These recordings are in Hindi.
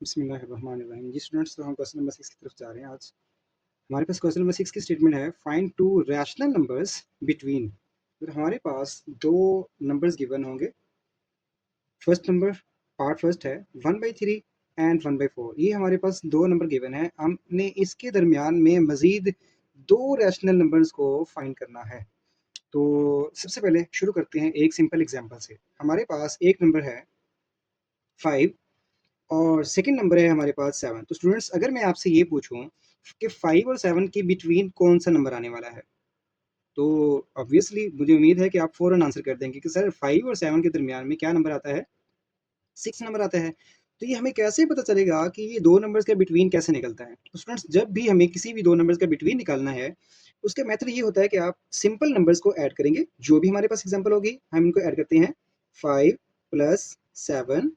बिस्मिल्लाहिर्रहमानिर्रहीम। जी स्टूडेंट्स, तो हम क्वेश्चन नंबर 6 की तरफ जा रहे हैं आज। हमारे पास क्वेश्चन नंबर 6 की स्टेटमेंट है, find to rational numbers between. तो हमारे पास दो नंबर्स गिवन होंगे। फर्स्ट नंबर पार्ट फर्स्ट है 1/3 एंड 1/4। ये हमारे पास दो नंबर गिवन है। हमने इसके दरमियान में मजीद दो रैशनल नंबर्स को फाइंड करना है। तो सबसे पहले शुरू करते हैं एक सिंपल एग्जांपल से। हमारे पास एक नंबर है 5 और सेकंड नंबर है हमारे पास 7। तो स्टूडेंट्स, अगर मैं आपसे ये पूछूं कि 5 और 7 के बिटवीन कौन सा नंबर आने वाला है, तो ऑब्वियसली मुझे उम्मीद है कि आप फ़ौरन आंसर कर देंगे कि सर 5 और 7 के दरमियान में क्या नंबर आता है? 6 नंबर आता है। तो ये हमें कैसे पता चलेगा कि ये दो नंबर्स का बिटवीन कैसे निकलता है? तो स्टूडेंट्स, जब भी हमें किसी भी दो नंबर्स का बिटवीन निकालना है, उसका मेथड ये होता है कि आप सिंपल नंबर्स को ऐड करेंगे। जो भी हमारे पास एग्जांपल होगी हम इनको ऐड करते हैं। 5 प्लस 7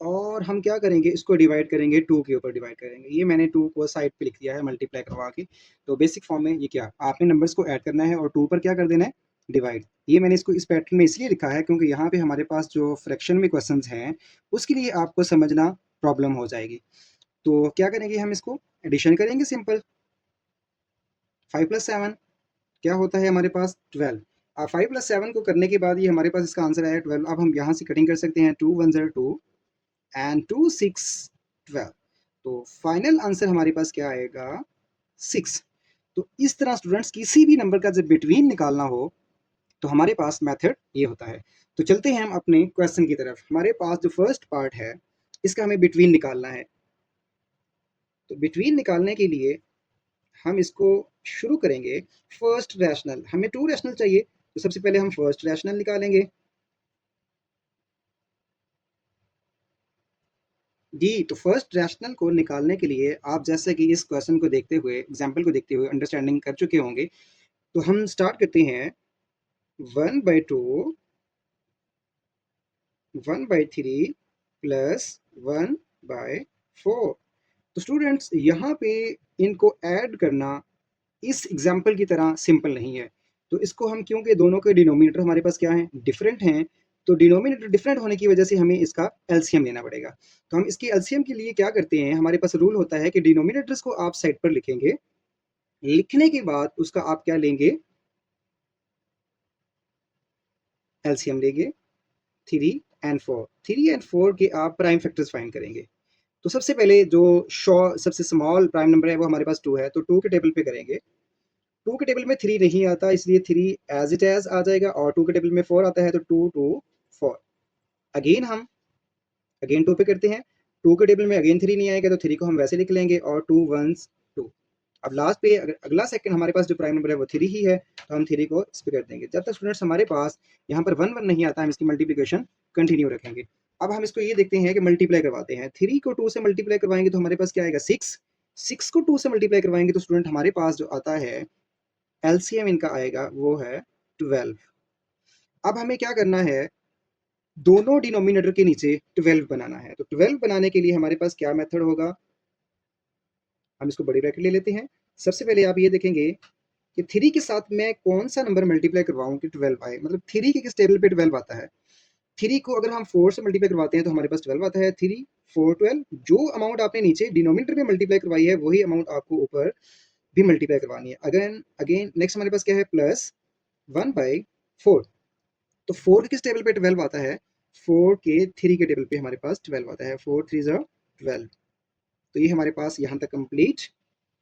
और हम क्या करेंगे, इसको डिवाइड करेंगे 2 के ऊपर डिवाइड करेंगे। ये मैंने 2 को साइड पे लिख दिया है मल्टीप्लाई करवा के। तो बेसिक फॉर्म में ये क्या, आपने नंबर्स को ऐड करना है और 2 पर क्या कर देना है, डिवाइड। ये मैंने इसको इस पैटर्न में इसलिए लिखा है क्योंकि यहाँ पे हमारे पास जो फ्रैक्शन में क्वेश्चंस हैं उसके लिए आपको समझना प्रॉब्लम हो जाएगी। तो क्या करेंगे, हम इसको एडिशन करेंगे सिंपल। 5 प्लस 7 क्या होता है हमारे पास, 12। 5 प्लस 7 को करने के बाद ये हमारे पास इसका आंसर आया 12। अब हम यहाँ से कटिंग कर सकते हैं, 2 1 0 2 एंड 2 6 12। तो फाइनल आंसर हमारे पास क्या आएगा, 6। तो इस तरह स्टूडेंट्स किसी भी नंबर का जब बिटवीन निकालना हो तो हमारे पास मेथड ये होता है। तो चलते हैं हम अपने क्वेश्चन की तरफ। हमारे पास जो फर्स्ट पार्ट है इसका हमें बिटवीन निकालना है। तो बिटवीन निकालने के लिए हम इसको शुरू करेंगे फर्स्ट रैशनल। हमें टू रैशनल चाहिए, तो सबसे पहले हम फर्स्ट रैशनल निकालेंगे। जी, तो फर्स्ट रैशनल को निकालने के लिए आप जैसे कि इस क्वेश्चन को देखते हुए, एग्जाम्पल को देखते हुए अंडरस्टैंडिंग कर चुके होंगे। तो हम स्टार्ट करते हैं 1/2 1/3 प्लस 1/4। तो स्टूडेंट्स, यहाँ पे इनको ऐड करना इस एग्जाम्पल की तरह सिंपल नहीं है। तो इसको हम, क्योंकि दोनों के डिनोमिनेटर हमारे पास क्या है, डिफरेंट हैं, तो डिनोमिनेटर डिफरेंट होने की वजह से हमें इसका एलसीएम लेना पड़ेगा। तो हम इसकी एलसीएम के लिए क्या करते हैं, हमारे पास रूल होता है कि डिनोमिनेटर्स को आप साइड पर लिखेंगे। लिखने के बाद उसका आप क्या लेंगे, एलसीएम लेंगे। 3 एंड 4 के आप प्राइम फैक्टर्स फाइंड करेंगे। तो सबसे पहले जो सबसे स्मॉल प्राइम नंबर है वो हमारे पास 2 है, तो 2 के टेबल पे करेंगे। 2 के टेबल में 3 नहीं आता, इसलिए 3 एज इट एज आ जाएगा। और 2 के टेबल में 4 आता है, तो 2 2 4। अगेन हम अगेन 2 पे करते हैं। 2 के टेबल में अगेन 3 नहीं आएगा, तो 3 को हम वैसे लिख लेंगे और 2 1s 2। अब लास्ट पे अगला सेकंड हमारे पास जो प्राइम नंबर है वो 3 ही है, तो हम 3 को इस पे कर देंगे। जब तक स्टूडेंट्स हमारे पास यहाँ पर 1 1 नहीं आता, हम इसकी मल्टीप्लिकेशन कंटिन्यू रखेंगे। अब हम इसको ये देखते हैं कि मल्टीप्लाई करवाते हैं। 3 को 2 से मल्टीप्लाई करवाएंगे तो हमारे पास क्या आएगा, 6। 6 को 2 से मल्टीप्लाई करवाएंगे तो स्टूडेंट हमारे पास जो आता है एलसीएम इनका आएगा वो है 12। अब हमें क्या करना है, दोनों डिनोमिनेटर के नीचे 12 बनाना है। तो 12 बनाने के लिए हमारे पास क्या मेथड होगा, हम इसको बड़ी ब्रैकेट ले लेते हैं। सबसे पहले आप ये देखेंगे कि 3 के साथ मैं कौन सा नंबर मल्टीप्लाई करवाऊं कि 12 आए, मतलब 3 के किस टेबल पे 12 आता है। 3 को अगर हम 4 से मल्टीप्लाई करवाते हैं तो हमारे पास 12 आता है। 3 4 12, जो अमाउंट आपने नीचे डिनोमिनेटर में मल्टीप्लाई करवाई है वही अमाउंट आपको ऊपर भी मल्टीप्लाई करवानी है। अगेन अगेन नेक्स्ट हमारे पास क्या है, प्लस 1/4। तो 4 किस टेबल पे 12 आता है, 4 के 3 के टेबल पे हमारे पास 12 आता है। 4 3 12। तो ये हमारे पास यहाँ तक कंप्लीट।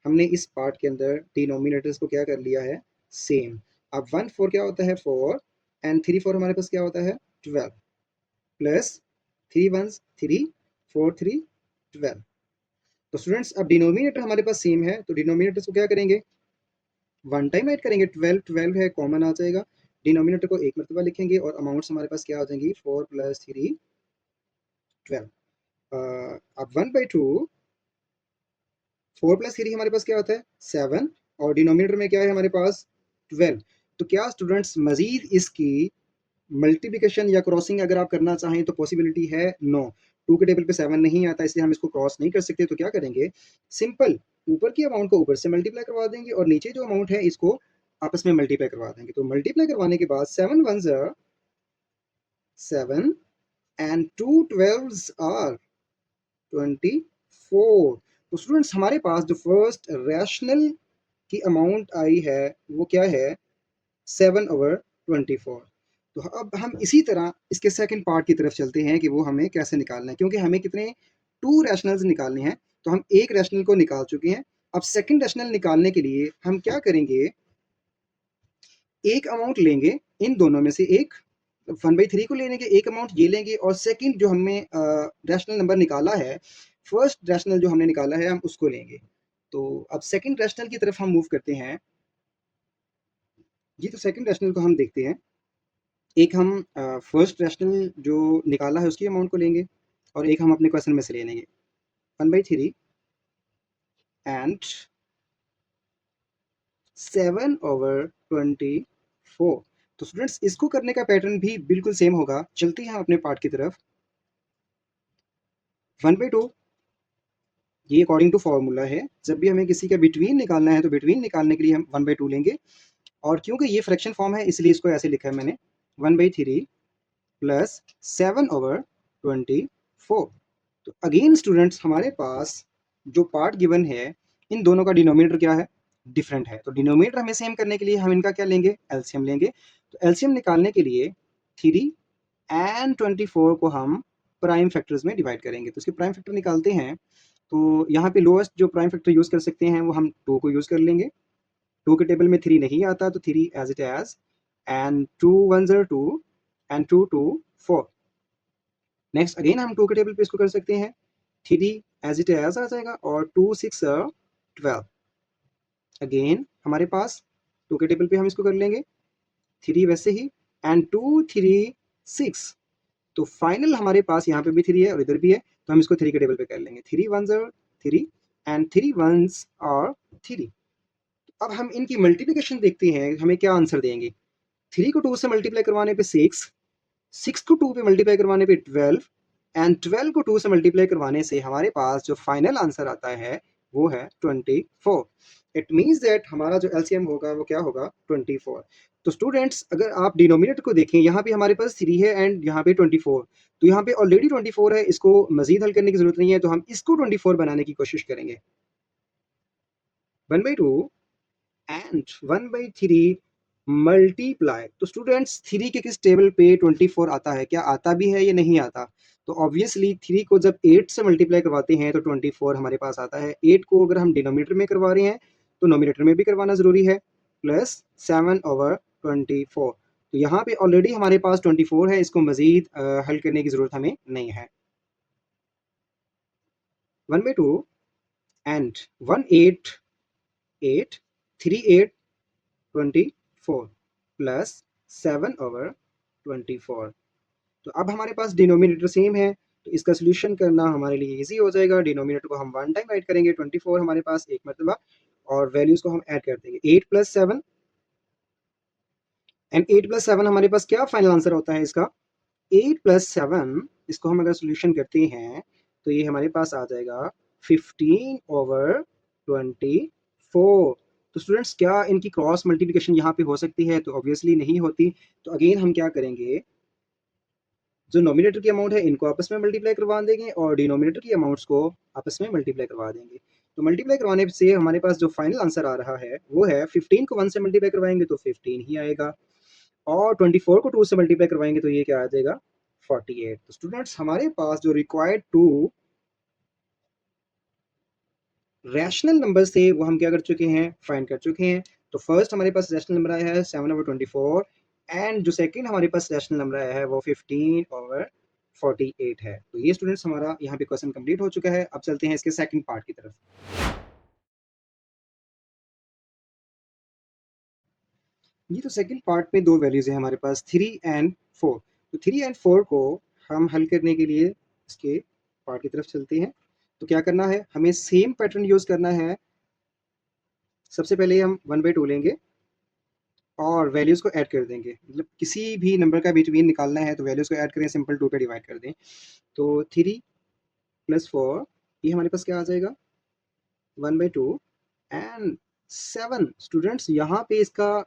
हमने इस पार्ट के अंदर डिनोमिनेटर्स को क्या कर लिया है, सेम। अब 1 4 क्या होता है, 4 एंड 3 4 हमारे पास क्या होता है, 12 प्लस 3 1 3 4 3 12। तो स्टूडेंट्स, अब डिनोमिनेटर हमारे पास सेम है, तो डिनोमिनेटर्स को क्या करेंगे, वन टाइम ऐड करेंगे। 12 12 है, कॉमन आ जाएगा। डिनोमिनेटर को एक मरतबा लिखेंगे और अमाउंट्स हमारे पास क्या आ जाएंगी, 4 प्लस 3 12। अब 1/2, 4 प्लस 3 हमारे पास क्या होता है, 7। और डिनोमिनेटर में क्या है हमारे पास, 12। तो क्या स्टूडेंट्स मजीद इसकी मल्टीप्लिकेशन या क्रॉसिंग अगर आप करना चाहें तो पॉसिबिलिटी है, नो। 2 के टेबल पे 7 नहीं आता, इसलिए हम इसको क्रॉस नहीं कर सकते। तो क्या करेंगे, सिंपल ऊपर की अमाउंट को ऊपर से मल्टीप्लाई करवा देंगे और नीचे जो अमाउंट है इसको आपस में मल्टीप्लाई करवा देंगे। तो मल्टीप्लाई करवाने के बाद 7 1 7 एंड 2 12s आर 24। तो स्टूडेंट्स हमारे पास जो फर्स्ट रैशनल की अमाउंट आई है वो क्या है, 7/24। तो अब हम इसी तरह इसके सेकंड पार्ट की तरफ चलते हैं कि वो हमें कैसे निकालना है, क्योंकि हमें कितने 2 रैशनल्स निकालने हैं। तो हम एक रैशनल को निकाल चुके हैं। अब सेकंड रैशनल निकालने के लिए हम क्या करेंगे, एक अमाउंट लेंगे इन दोनों में से एक, 1/3 को लेंगे, एक अमाउंट ये लेंगे, और सेकंड जो हमने रैशनल नंबर निकाला है, फर्स्ट रैशनल जो हमने निकाला है हम उसको लेंगे। तो अब सेकंड रैशनल की तरफ हम मूव करते हैं जी। तो सेकंड रैशनल को हम देखते हैं। एक हम फर्स्ट रैशनल जो निकाला है उसकी अमाउंट को लेंगे, और एक हम अपने क्वेश्चन में से ले लेंगे, 1/3 एंड 7/24। तो स्टूडेंट्स इसको करने का पैटर्न भी बिल्कुल सेम होगा। चलते हैं अपने पार्ट की तरफ। 1/2 ये अकॉर्डिंग टू फॉर्मूला है, जब भी हमें किसी का बिटवीन निकालना है तो बिटवीन निकालने के लिए हम 1/2 लेंगे, और क्योंकि ये फ्रैक्शन फॉर्म है इसलिए इसको ऐसे लिखा है मैंने, 1/3 प्लस 7/24। तो अगेन स्टूडेंट्स हमारे पास जो पार्ट गिवन है, इन दोनों का डिनोमिनेटर क्या है, डिफरेंट है। तो डिनोमिनेटर हमें सेम करने के लिए हम इनका क्या लेंगे, एलसीएम लेंगे। तो एलसीएम निकालने के लिए 3 एंड 24 को हम प्राइम फैक्टर्स में डिवाइड करेंगे। तो इसके प्राइम फैक्टर निकालते हैं। तो यहाँ पे लोएस्ट जो प्राइम फैक्टर यूज कर सकते हैं वो हम 2 को यूज कर लेंगे। 2 के टेबल में 3 नहीं आता, तो 3 as it as, and 2 1 0 2 and 2 2 4। Next again हम 2 के टेबल पे इसको कर सकते हैं, 3 एज इट एज आ जाएगा, और 2 6 12। अगेन हमारे पास 2 के टेबल पे हम इसको कर लेंगे, 3 वैसे ही, एंड 2 3 6। तो फाइनल हमारे पास यहाँ पे भी 3 है और इधर भी है, तो हम इसको 3 के टेबल पे कर लेंगे, 3 1 0 3 एंड 3 1s और 3। अब हम इनकी मल्टीप्लिकेशन देखते हैं, हमें क्या आंसर देंगे। 3 को 2 से मल्टीप्लाई करवाने पे 6, 6 को 2 पे मल्टीप्लाई करवाने पे 12, एंड 12 को 2 से मल्टीप्लाई करवाने से हमारे पास जो फाइनल आंसर आता है वो है 24। इट मीन्स दैट हमारा जो एलसीएम होगा वो क्या होगा, 24। तो स्टूडेंट्स अगर आप डिनोमिनेटर को देखें, यहाँ पे हमारे पास 3 है एंड यहाँ पे 24। तो यहाँ पे ऑलरेडी 24 है, इसको मजीद हल करने की जरूरत नहीं है, तो हम इसको 24 बनाने की कोशिश करेंगे। 1/2 एंड 1/3 मल्टीप्लाई। तो स्टूडेंट्स 3 के किस टेबल पे 24 आता है, क्या आता भी है या नहीं आता। तो ऑब्वियसली 3 को जब 8 से मल्टीप्लाई करवाते हैं तो 24 हमारे पास आता है। 8 को अगर हम डिनोमिनेटर में करवा रहे हैं तो नोमिनेटर में भी करवाना जरूरी है, प्लस 7/24। तो यहाँ पे ऑलरेडी हमारे पास 24 है, इसको मजीद हल करने की जरूरत हमें नहीं है। 1/2 एंड 1/8 3/8 24 प्लस 7/24। तो अब हमारे पास डिनोमिनेटर सेम है, तो इसका सोल्यूशन करना हमारे लिए इजी हो जाएगा। डिनोमिनेटर को हम 1 टाइम ऐड करेंगे, 24 हमारे पास एक मरतबा, और वैल्यूज को हम ऐड कर देंगे, 8 + 7, एंड 8 + 7 हमारे पास क्या फाइनल आंसर होता है इसका, 8 + 7। इसको हम अगर सोल्यूशन करते हैं तो ये हमारे पास आ जाएगा 15/24। तो स्टूडेंट्स क्या इनकी क्रॉस मल्टीप्लिकेशन यहाँ पे हो सकती है, तो ऑब्वियसली नहीं होती। तो अगेन हम क्या करेंगे, जो नॉमिनेटर की अमाउंट है इनको आपस में मल्टीप्लाई करवा देंगे, और डिनोमिनेटर की अमाउंट्स को आपस में मल्टीप्लाई करवा देंगे। तो मल्टीप्लाई करवाने से हमारे पास जो फाइनल आंसर आ रहा है वो है 15 को 1 से मल्टीप्लाई करवाएंगे तो 15 ही आएगा, और 24 को 2 से मल्टीप्लाई करवाएंगे तो ये क्या आ जाएगा, 48। तो स्टूडेंट्स हमारे पास जो रिक्वायर्ड 2 रैशनल नंबर थे वो हम क्या कर चुके हैं, फाइंड कर चुके हैं। तो फर्स्ट हमारे पास रैशनल नंबर आया है 7/24, एंड जो सेकंड हमारे पास रैशनल नंबर आया है वो 15/48 है। तो ये स्टूडेंट्स हमारा यहाँ पे क्वेश्चन कंप्लीट हो चुका है। अब चलते हैं इसके सेकंड पार्ट की तरफ। ये तो सेकंड पार्ट में दो वैल्यूज है हमारे पास, 3 एंड 4। तो 3 एंड 4 को हम हल करने के लिए इसके पार्ट की तरफ चलते हैं। तो क्या करना है, हमें सेम पैटर्न यूज करना है। सबसे पहले हम 1/2 लेंगे और वैल्यूज को ऐड कर देंगे, मतलब किसी भी नंबर का बिटवीन निकालना है तो वैल्यूज को ऐड करें, सिंपल 2 पे डिवाइड कर दें। तो 3 + 4 ये हमारे पास क्या आ जाएगा, 1/2 एंड 7। स्टूडेंट्स यहाँ पे इसका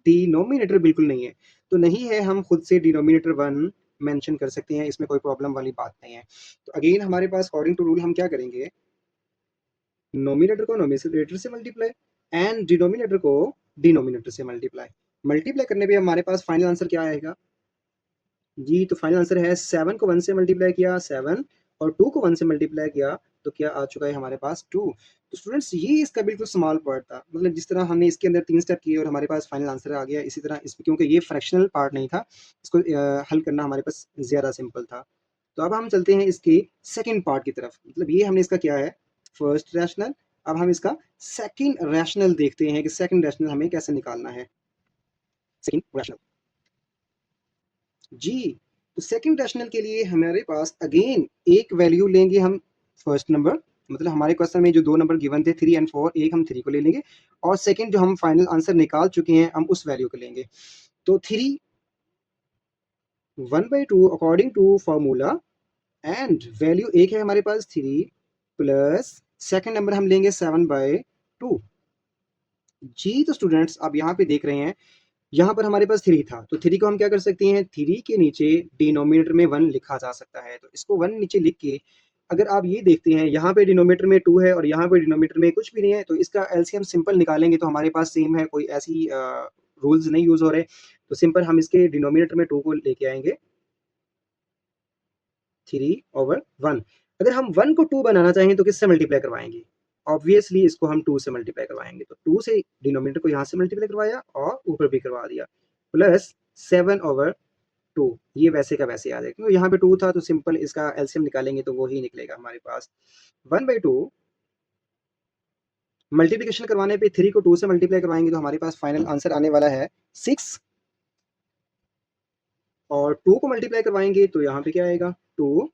डिनोमिनेटर बिल्कुल नहीं है, तो नहीं है हम खुद से डिनोमिनेटर 1 मेंशन कर सकते हैं, इसमें कोई प्रॉब्लम वाली बात नहीं है। तो अगेन हमारे पास अकॉर्डिंग टू रूल हम क्या करेंगे, नोमिनेटर को नोमिनेटर से मल्टीप्लाई एंड डिनोमिनेटर को डिनोमिनेटर से मल्टीप्लाई। मल्टीप्लाई करने पे हमारे पास फाइनल आंसर क्या आएगा जी, तो फाइनल आंसर है 7 को 1 से मल्टीप्लाई किया 7 और 2 को 1 से मल्टीप्लाई किया तो क्या आ चुका है हमारे पास 2। तो स्टूडेंट्स ये इसका बिल्कुल स्मॉल पार्ट था, मतलब जिस तरह हमने इसके अंदर 3 स्टेप किए और हमारे पास फाइनल आंसर आ गया, इसी तरह इसमें क्योंकि ये फ्रैक्शनल पार्ट नहीं था, इसको हल करना हमारे पास ज़्यादा सिंपल था। तो अब हम चलते हैं इसके सेकंड पार्ट की तरफ, मतलब ये हमने इसका किया है फर्स्ट रैशनल। अब हम इसका सेकंड रैशनल देखते हैं कि सेकंड रैशनल हमें कैसे निकालना है। सेकंड रैशनल जी, तो सेकंड रैशनल के लिए हमारे पास अगेन एक वैल्यू लेंगे हम फर्स्ट नंबर, मतलब हमारे क्वेश्चन में जो दो नंबर गिवन थे 3 एंड 4, एक हम 3 को ले लेंगे और सेकंड जो हम फाइनल आंसर निकाल चुके हैं हम उस वैल्यू को लेंगे। तो 3 1/2 according to formula and value एक है हमारे पास 3 प्लस सेकंड नंबर हम लेंगे 7/2 जी। तो स्टूडेंट्स आप यहाँ पे देख रहे हैं, यहाँ पर हमारे पास 3 था, तो 3 को हम क्या कर सकते हैं, 3 के नीचे डिनोमिनेटर में 1 लिखा जा सकता है। तो इसको 1 नीचे लिख के अगर आप ये देखते हैं, यहाँ पे डिनोमिनेटर में 2 है और यहाँ पे डिनोमिनेटर में कुछ भी नहीं है, तो इसका एलसीएम सिंपल निकालेंगे तो हमारे पास सेम है, कोई ऐसी रूल्स नहीं यूज़ हो रहे। तो सिंपल हम इसके डिनोमिनेटर में 2 को लेके आएँगे, 3/1। अगर हम 1 को 2 बनाना चाहें तो किससे मल्टीप्लाई करवाएँगे? ऑब्वियसली इसको हम 2 से मल्टीप्लाई करवाएँगे। तो 2 से डिनोमिनेटर को यहाँ से मल्टीप्लाई करवाया और ऊपर भी करवा दिया, प्लस 7/2 ये वैसे का वैसे आ जाएगा, क्योंकि यहाँ पे 2 था तो सिंपल इसका एलसीएम निकालेंगे तो वो ही निकलेगा हमारे पास। 1/2 मल्टीप्लिकेशन करवाने पे 3 को 2 से मल्टीप्लाई करवाएंगे तो हमारे पास फाइनल आंसर आने वाला है 6 और 2 को मल्टीप्लाई करवाएंगे तो यहाँ पे क्या आएगा 2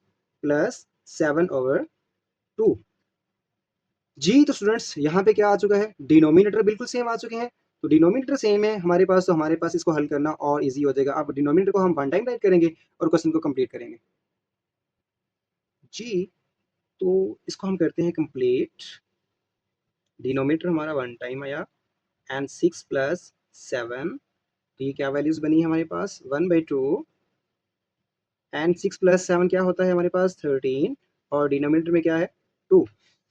प्लस 7/2 जी। तो स्टूडेंट्स यहाँ पे क्या आ चुका है, डिनोमिनेटर बिल्कुल सेम आ चुके हैं। तो डिनोमिनेटर सेम है हमारे पास, तो हमारे पास इसको हल करना और इजी हो जाएगा। अब डिनोमिनेटर को हम वन टाइम राइट करेंगे और क्वेश्चन को कंप्लीट करेंगे जी। तो इसको हम करते हैं कंप्लीट। डिनोमिनेटर हमारा वन टाइम आया एंड 6 प्लस 7, तो ये क्या वैल्यूज बनी है हमारे पास 1/2 एंड 6 प्लस 7 क्या होता है हमारे पास 13 और डिनोमिनेटर में क्या है 2।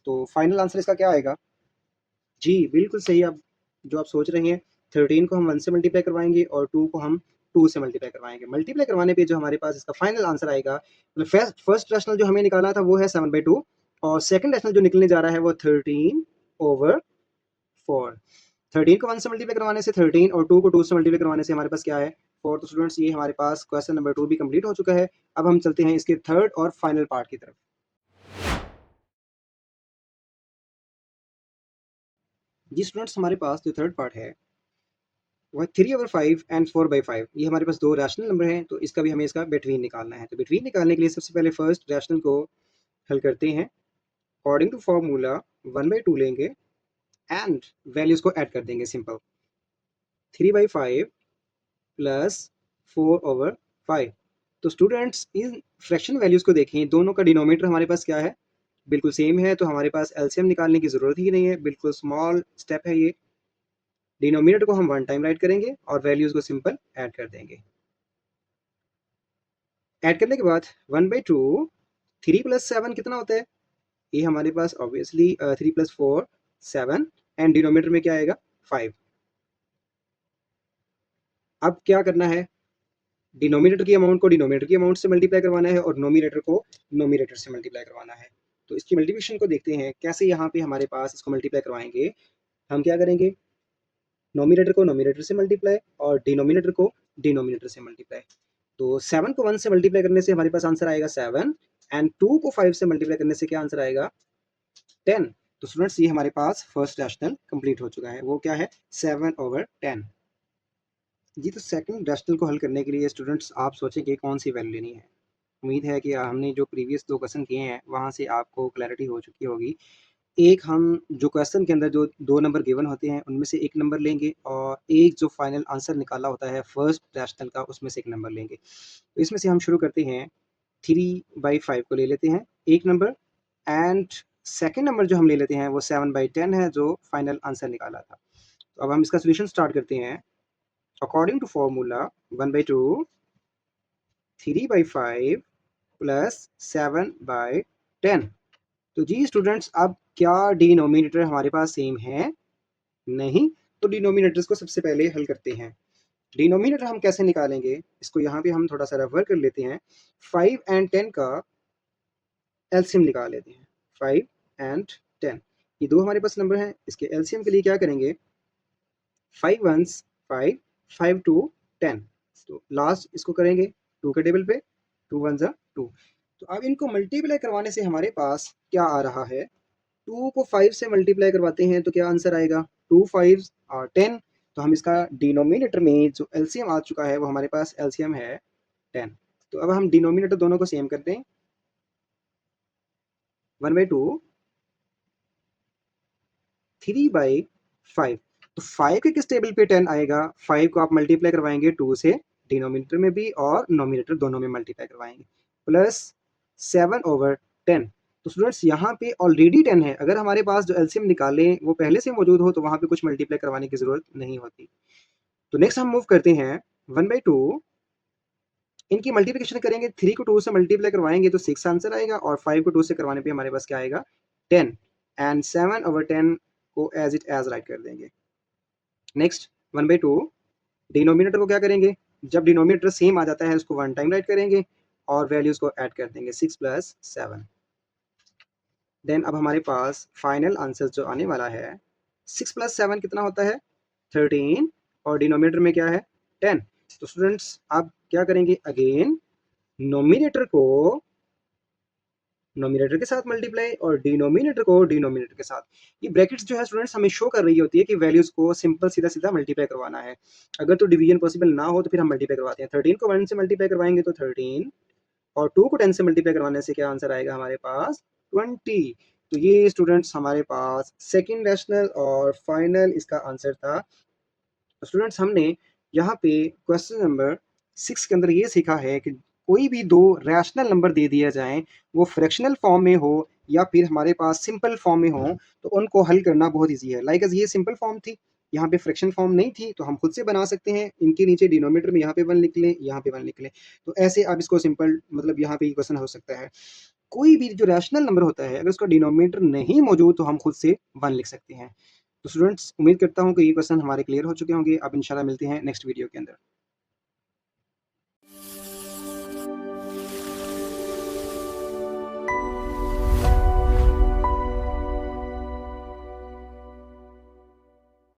तो फाइनल आंसर इसका क्या आएगा जी, बिल्कुल सही। आप जो आप सोच रहे हैं, 13 को हम 1 से मल्टीप्लाई करवाएंगे और 2 को हम 2 से मल्टीप्लाई करवाएंगे। मल्टीप्लाई करवाने पे जो हमारे पास इसका फाइनल आंसर आएगा, मतलब फर्स्ट रैशनल जो हमें निकाला था वो है 7/2 और सेकंड रैशनल जो निकलने जा रहा है वो 13/4। 13 को 1 से मल्टीप्लाई करवाने से 13 और 2 को 2 से मल्टीप्लाई करवाने से हमारे पास क्या है 4। तो स्टूडेंट्स ये हमारे पास क्वेश्चन नंबर 2 भी कंप्लीट हो चुका है। अब हम चलते हैं इसके थर्ड और फाइनल पार्ट की तरफ। जी स्टूडेंट्स, हमारे पास जो थर्ड पार्ट है वो 3/5 एंड 4/5, ये हमारे पास दो रैशनल नंबर हैं, तो इसका भी हमें इसका बिटवीन निकालना है। तो बिटवीन निकालने के लिए सबसे पहले फर्स्ट रैशनल को हल करते हैं अकॉर्डिंग टू फॉर्मूला 1/2 लेंगे एंड वैल्यूज को ऐड कर देंगे सिंपल 3/5 प्लस 4/5। तो स्टूडेंट्स इन फ्रैक्शन वैल्यूज को देखें, दोनों का डिनोमिनेटर हमारे पास क्या है, बिल्कुल सेम है, तो हमारे पास एलसीएम निकालने की जरूरत ही नहीं है, बिल्कुल स्मॉल स्टेप है ये। डिनोमिनेटर को हम वन टाइम राइट करेंगे और वैल्यूज को सिंपल ऐड कर देंगे। ऐड करने के बाद 1/2 3 प्लस 7 कितना होता है, ये हमारे पास ऑब्वियसली 3 प्लस 4 7 एंड डिनोमिनेटर में क्या आएगा 5। अब क्या करना है, डिनोमिनेटर की अमाउंट को डिनोमिनेटर की अमाउंट से मल्टीप्लाई करवाना है और नोमिनेटर को नोमिनेटर से मल्टीप्लाई करवाना है। तो इसकी मल्टीप्लिकेशन को देखते हैं कैसे, यहाँ पे हमारे पास इसको मल्टीप्लाई करवाएंगे। हम क्या करेंगे, नोमिनेटर को नोमिनेटर से मल्टीप्लाई और डिनोमिनेटर को डिनोमिनेटर से मल्टीप्लाई। तो 7 को 1 से मल्टीप्लाई करने से हमारे पास आंसर आएगा 7 एंड 2 को 5 से मल्टीप्लाई करने से क्या आंसर आएगा 10। तो स्टूडेंट्स ये हमारे पास फर्स्ट रैशनल कंप्लीट हो चुका है, वो क्या है 7/10 जी। तो सेकंड रैशनल को हल करने के लिए स्टूडेंट्स आप सोचें कि कौन सी वैल्यू लेनी है। उम्मीद है कि हमने जो प्रीवियस दो क्वेश्चन किए हैं वहाँ से आपको क्लैरिटी हो चुकी होगी। एक हम जो क्वेश्चन के अंदर जो दो नंबर गिवन होते हैं उनमें से एक नंबर लेंगे और एक जो फाइनल आंसर निकाला होता है फर्स्ट रैशनल का उसमें से एक नंबर लेंगे। तो इसमें से हम शुरू करते हैं 3/5 को ले लेते हैं एक नंबर एंड सेकेंड नंबर जो हम ले लेते हैं वो 7/10 है जो फाइनल आंसर निकाला था। तो अब हम इसका सोल्यूशन स्टार्ट करते हैं अकॉर्डिंग टू फॉर्मूला 1/2 3/5 प्लस 7/10। तो जी स्टूडेंट्स, अब क्या डिनोमिनेटर हमारे पास सेम है? नहीं। तो डिनोमिनेटर्स को सबसे पहले हल करते हैं। डिनोमिनेटर हम कैसे निकालेंगे? इसको यहाँ पे हम थोड़ा सा रेफर कर लेते हैं। 5 एंड 10 का एलसीएम निकाल लेते हैं। 5 एंड 10 ये दो हमारे पास नंबर हैं। इसके एलसीएम के लिए क्या करेंगे? 5 वंस 5, 5 टू 10। तो लास्ट इसको करेंगे 2 के टेबल पे, 2 वन ज़ा 2। तो अब इनको मल्टीप्लाई करवाने से हमारे पास क्या आ रहा है? 2 को 5 से मल्टीप्लाई करवाते हैं तो क्या आंसर आएगा? 2 5 और 10। तो हम इसका डिनोमिनेटर में जो एलसीएम आ चुका है वो हमारे पास एलसीएम है 10। तो अब हम डिनोमिनेटर दोनों को सेम करते हैं। 1/2 3/5। तो 5 के किस टेबल पे 10 आएगा? 5 को आप मल्टीप्लाई करवाएंगे 2 से, डिनोमिनेटर में भी और नोमिनेटर दोनों में मल्टीप्लाई करवाएंगे, प्लस 7/10। तो स्टूडेंट्स यहाँ पे ऑलरेडी 10 है। अगर हमारे पास जो एलसीएम निकालें वो पहले से मौजूद हो तो वहाँ पे कुछ मल्टीप्लाई करवाने की जरूरत नहीं होती। तो नेक्स्ट हम मूव करते हैं 1/2। इनकी मल्टीप्लिकेशन करेंगे, 3 को 2 से मल्टीप्लाई करवाएंगे तो 6 आंसर आएगा, और 5 को 2 से करवाने पे हमारे पास क्या आएगा? 10। एंड 7/10 को एज इट एज राइट कर देंगे। नेक्स्ट 1/2 डिनोमिनेटर को क्या करेंगे? जब डिनोमिनेटर सेम आ जाता है उसको 1 टाइम राइट करेंगे और वैल्यूज को ऐड कर देंगे, 6 प्लस 7। देन अब हमारे पास फाइनल आंसर जो आने वाला है, 6 प्लस 7 कितना होता है? 13। और डिनोमिनेटर में क्या है? 10। तो स्टूडेंट्स अब क्या करेंगे? अगेन नोमिनेटर को नोमिनेटर के साथ मल्टीप्लाई और डिनोमिनेटर को डिनोमिनेटर के साथ। ये ब्रैकेट्स जो है स्टूडेंट्स हमें शो कर रही होती है कि वैल्यूज को सिंपल सीधा सीधा मल्टीप्लाई करवाना है। अगर तो डिवीजन पॉसिबल ना हो तो फिर हम मल्टीप्लाई करवाते हैं। 13 को 1 से मल्टीप्लाई करवाएंगे तो 13, और 2 को 10 से मल्टीप्लाई करवाने से क्या आंसर आएगा हमारे पास? 20। तो ये स्टूडेंट्स हमारे पास सेकेंड रैशनल और फाइनल इसका आंसर था। स्टूडेंट्स हमने यहाँ पे क्वेश्चन नंबर 6 के अंदर ये सीखा है कि कोई भी दो रैशनल नंबर दे दिया जाए, वो फ्रैक्शनल फॉर्म में हो या फिर हमारे पास सिंपल फॉर्म में हो, तो उनको हल करना बहुत ईजी है। लाइक ये सिंपल फॉर्म थी, यहाँ पे फ्रैक्शन फॉर्म नहीं थी, तो हम खुद से बना सकते हैं। इनके नीचे डिनोमिनेटर में यहाँ पे 1 लिख लें, यहाँ पे 1 लिख लें। तो ऐसे आप इसको सिंपल, मतलब यहाँ पे क्वेश्चन हो सकता है। कोई भी जो रैशनल नंबर होता है अगर उसका डिनोमिनेटर नहीं मौजूद तो हम खुद से 1 लिख सकते हैं। तो स्टूडेंट्स उम्मीद करता हूँ कि ये क्वेश्चन हमारे क्लियर हो चुके होंगे। अब इंशाल्लाह मिलते हैं नेक्स्ट वीडियो के अंदर।